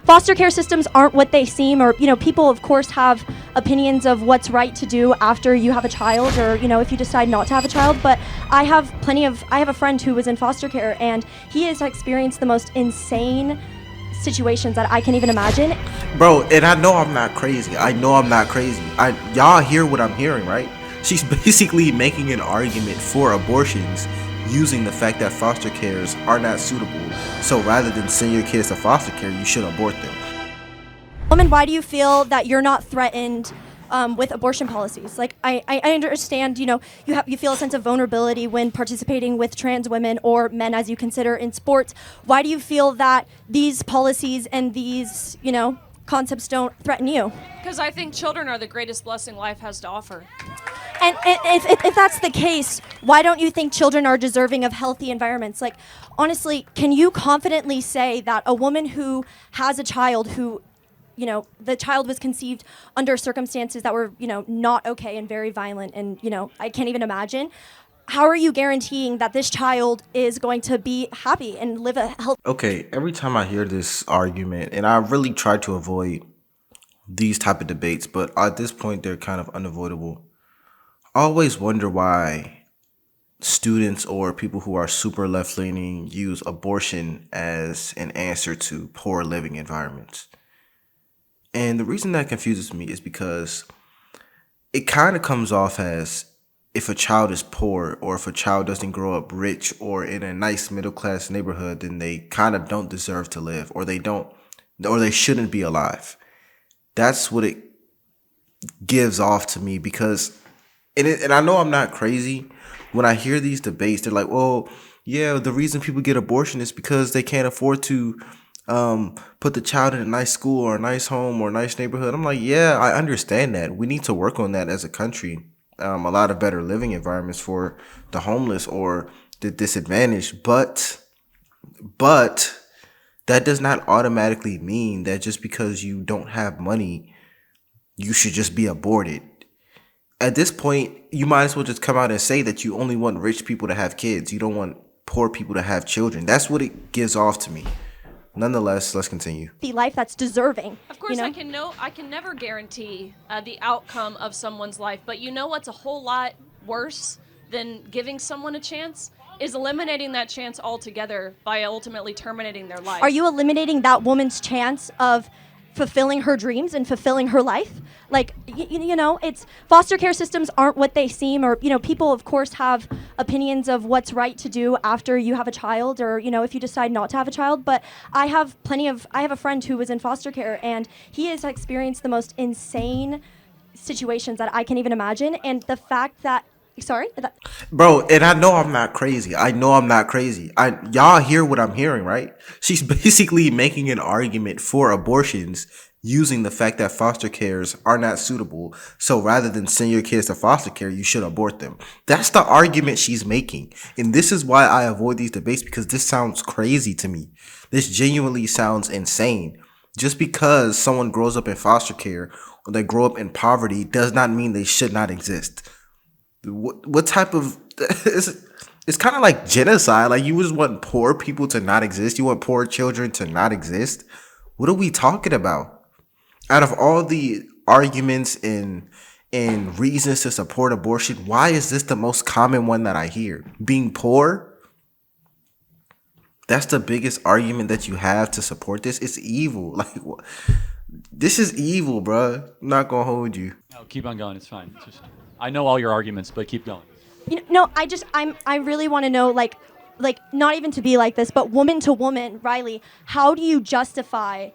foster care systems aren't what they seem, or, people of course have opinions of what's right to do after you have a child, or, if you decide not to have a child. But I have a friend who was in foster care, and he has experienced the most insane situations that I can even imagine. Bro, and I know I'm not crazy. Y'all hear what I'm hearing, right? She's basically making an argument for abortions using the fact that foster cares are not suitable. So rather than send your kids to foster care, you should abort them. Woman, why do you feel that you're not threatened with abortion policies? Like, I understand, you feel a sense of vulnerability when participating with trans women or men, as you consider, in sports. Why do you feel that these policies and these, concepts don't threaten you? Because I think children are the greatest blessing life has to offer. And if that's the case, why don't you think children are deserving of healthy environments? Like, honestly, can you confidently say that a woman who has a child who, the child was conceived under circumstances that were, not okay and very violent, and, I can't even imagine, how are you guaranteeing that this child is going to be happy and live a healthy? Okay, every time I hear this argument, and I really try to avoid these type of debates, but at this point they're kind of unavoidable. I always wonder why students or people who are super left-leaning use abortion as an answer to poor living environments. And the reason that confuses me is because it kind of comes off as if a child is poor, or if a child doesn't grow up rich or in a nice middle-class neighborhood, then they kind of don't deserve to live, or they shouldn't be alive. That's what it gives off to me, because and I know I'm not crazy. When I hear these debates, they're like, well, yeah, the reason people get abortion is because they can't afford to put the child in a nice school or a nice home or a nice neighborhood. I'm like, yeah, I understand that. We need to work on that as a country. A lot of better living environments for the homeless or the disadvantaged. But that does not automatically mean that just because you don't have money, you should just be aborted. At this point, you might as well just come out and say that you only want rich people to have kids. You don't want poor people to have children. That's what it gives off to me. Nonetheless, let's continue. The life that's deserving. Of course, I can never guarantee the outcome of someone's life, but what's a whole lot worse than giving someone a chance is eliminating that chance altogether by ultimately terminating their life. Are you eliminating that woman's chance of fulfilling her dreams and fulfilling her life? Like, it's foster care systems aren't what they seem, or, people of course have opinions of what's right to do after you have a child, or, if you decide not to have a child. But I have a friend who was in foster care, and he has experienced the most insane situations that I can even imagine. And the fact that, Bro, and I know I'm not crazy. Y'all hear what I'm hearing, right? She's basically making an argument for abortions using the fact that foster cares are not suitable. So rather than send your kids to foster care, you should abort them. That's the argument she's making. And this is why I avoid these debates, because this sounds crazy to me. This genuinely sounds insane. Just because someone grows up in foster care or they grow up in poverty does not mean they should not exist. What type of it's kind of like genocide. Like, you just want poor people to not exist. You want poor children to not exist. What are we talking about? Out of all the arguments and reasons to support abortion, why is this the most common one that I hear? Being poor? That's the biggest argument that you have to support this? It's evil. Like, this is evil, bro. I'm not gonna hold you. No, keep on going. It's fine. I know all your arguments, but keep going. I really want to know, like, not even to be like this, but woman to woman, Riley, how do you justify,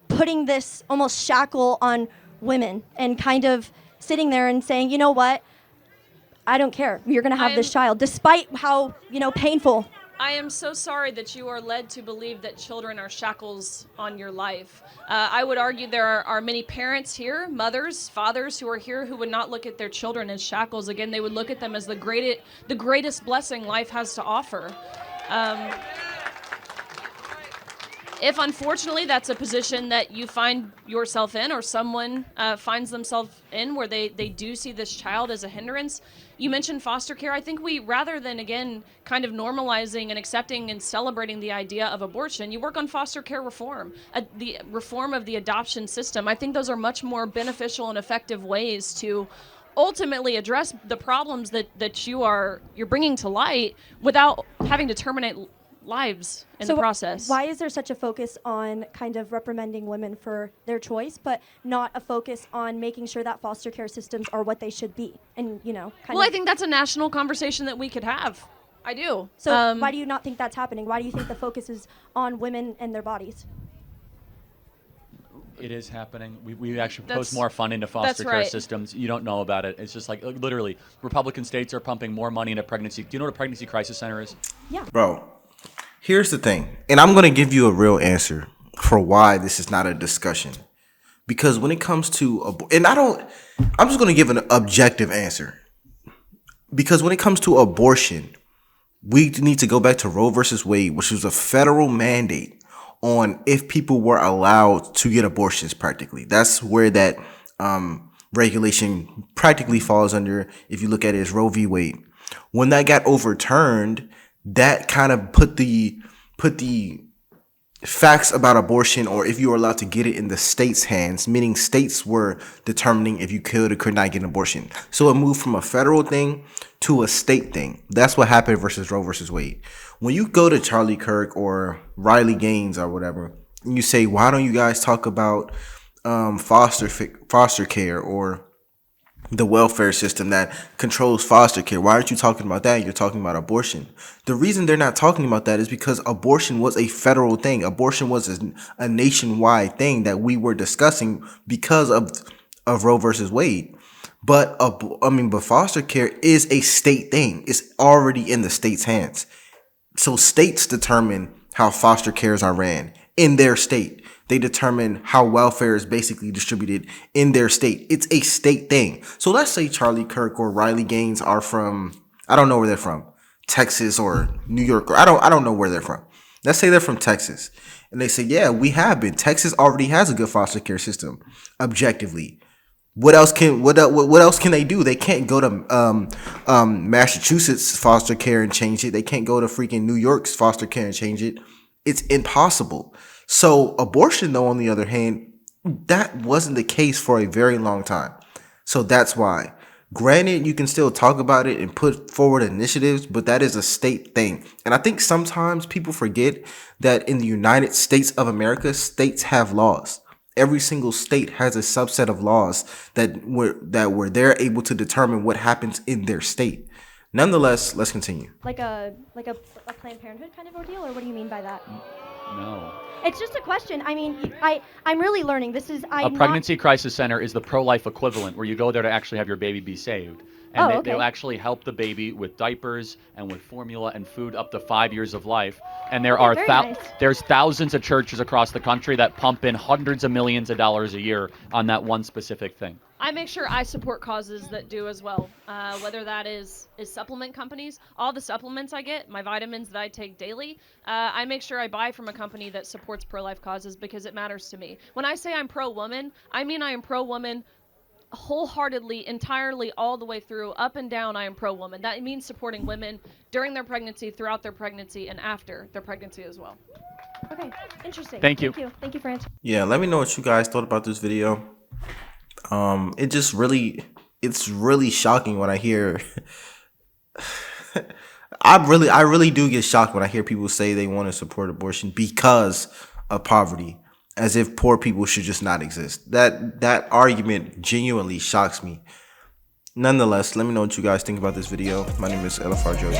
putting this almost shackle on women and kind of sitting there and saying, you know what, I don't care, you're going to have this child, despite how, painful. I am so sorry that you are led to believe that children are shackles on your life. I would argue there are many parents here, mothers, fathers who are here who would not look at their children as shackles. Again, they would look at them as the greatest blessing life has to offer. if unfortunately that's a position that you find yourself in, or someone finds themselves in, where they do see this child as a hindrance, you mentioned foster care. I think we, rather than, again, kind of normalizing and accepting and celebrating the idea of abortion, you work on foster care reform, the reform of the adoption system. I think those are much more beneficial and effective ways to ultimately address the problems that you're bringing to light without having to terminate lives in the process. Why is there such a focus on kind of reprimanding women for their choice, but not a focus on making sure that foster care systems are what they should be? And, I think that's a national conversation that we could have. I do. So why do you not think that's happening? Why do you think the focus is on women and their bodies? It is happening. We actually post more funding into foster care systems. You don't know about it. It's just like, literally, Republican states are pumping more money into pregnancy. Do you know what a pregnancy crisis center is? Yeah. Bro, here's the thing. And I'm going to give you a real answer for why this is not a discussion. Because when it comes to, I'm just going to give an objective answer. Because when it comes to abortion, we need to go back to Roe versus Wade, which was a federal mandate on if people were allowed to get abortions practically. That's where that regulation practically falls under, if you look at it as Roe v. Wade. When that got overturned, that kind of put the facts about abortion, or if you were allowed to get it, in the state's hands, meaning states were determining if you could or could not get an abortion. So it moved from a federal thing to a state thing. That's what happened versus Roe versus Wade. When you go to Charlie Kirk or Riley Gaines or whatever, and you say, why don't you guys talk about foster care or the welfare system that controls foster care? Why aren't you talking about that? You're talking about abortion. The reason they're not talking about that is because abortion was a federal thing. Abortion was a nationwide thing that we were discussing because of Roe versus Wade. But foster care is a state thing. It's already in the state's hands. So states determine how foster cares are ran in their state. They determine how welfare is basically distributed in their state. It's a state thing. So let's say Charlie Kirk or Riley Gaines are from, I don't know where they're from, Texas or New York, or I don't know where they're from. Let's say they're from Texas. And they say, yeah, we have been. Texas already has a good foster care system, objectively. What else can they do? They can't go to Massachusetts foster care and change it. They can't go to freaking New York's foster care and change it. It's impossible. So abortion, though, on the other hand, that wasn't the case for a very long time. So that's why. Granted, you can still talk about it and put forward initiatives, but that is a state thing. And I think sometimes people forget that in the United States of America, states have laws. Every single state has a subset of laws that were they're able to determine what happens in their state. Nonetheless, let's continue. Like a Planned Parenthood kind of ordeal, or what do you mean by that? No. It's just a question. I mean, I'm really learning. A pregnancy crisis center is the pro-life equivalent, where you go there to actually have your baby be saved. And they'll actually help the baby with diapers and with formula and food up to 5 years of life. And there's thousands of churches across the country that pump in hundreds of millions of dollars a year on that one specific thing. I make sure I support causes that do as well, whether that is supplement companies. All the supplements I get, my vitamins that I take daily, I make sure I buy from a company that supports pro-life causes because it matters to me. When I say I'm pro-woman, I mean I am pro-woman wholeheartedly, entirely, all the way through, up and down. I am pro-woman. That means supporting women during their pregnancy, throughout their pregnancy, and after their pregnancy as well. Okay, interesting. Thank you. Thank you for answering. Yeah, let me know what you guys thought about this video. It's really shocking when I hear I really do get shocked when I hear people say they want to support abortion because of poverty, as if poor people should just not exist. That argument genuinely shocks me. Nonetheless, let me know what you guys think about this video. My name is Jojo.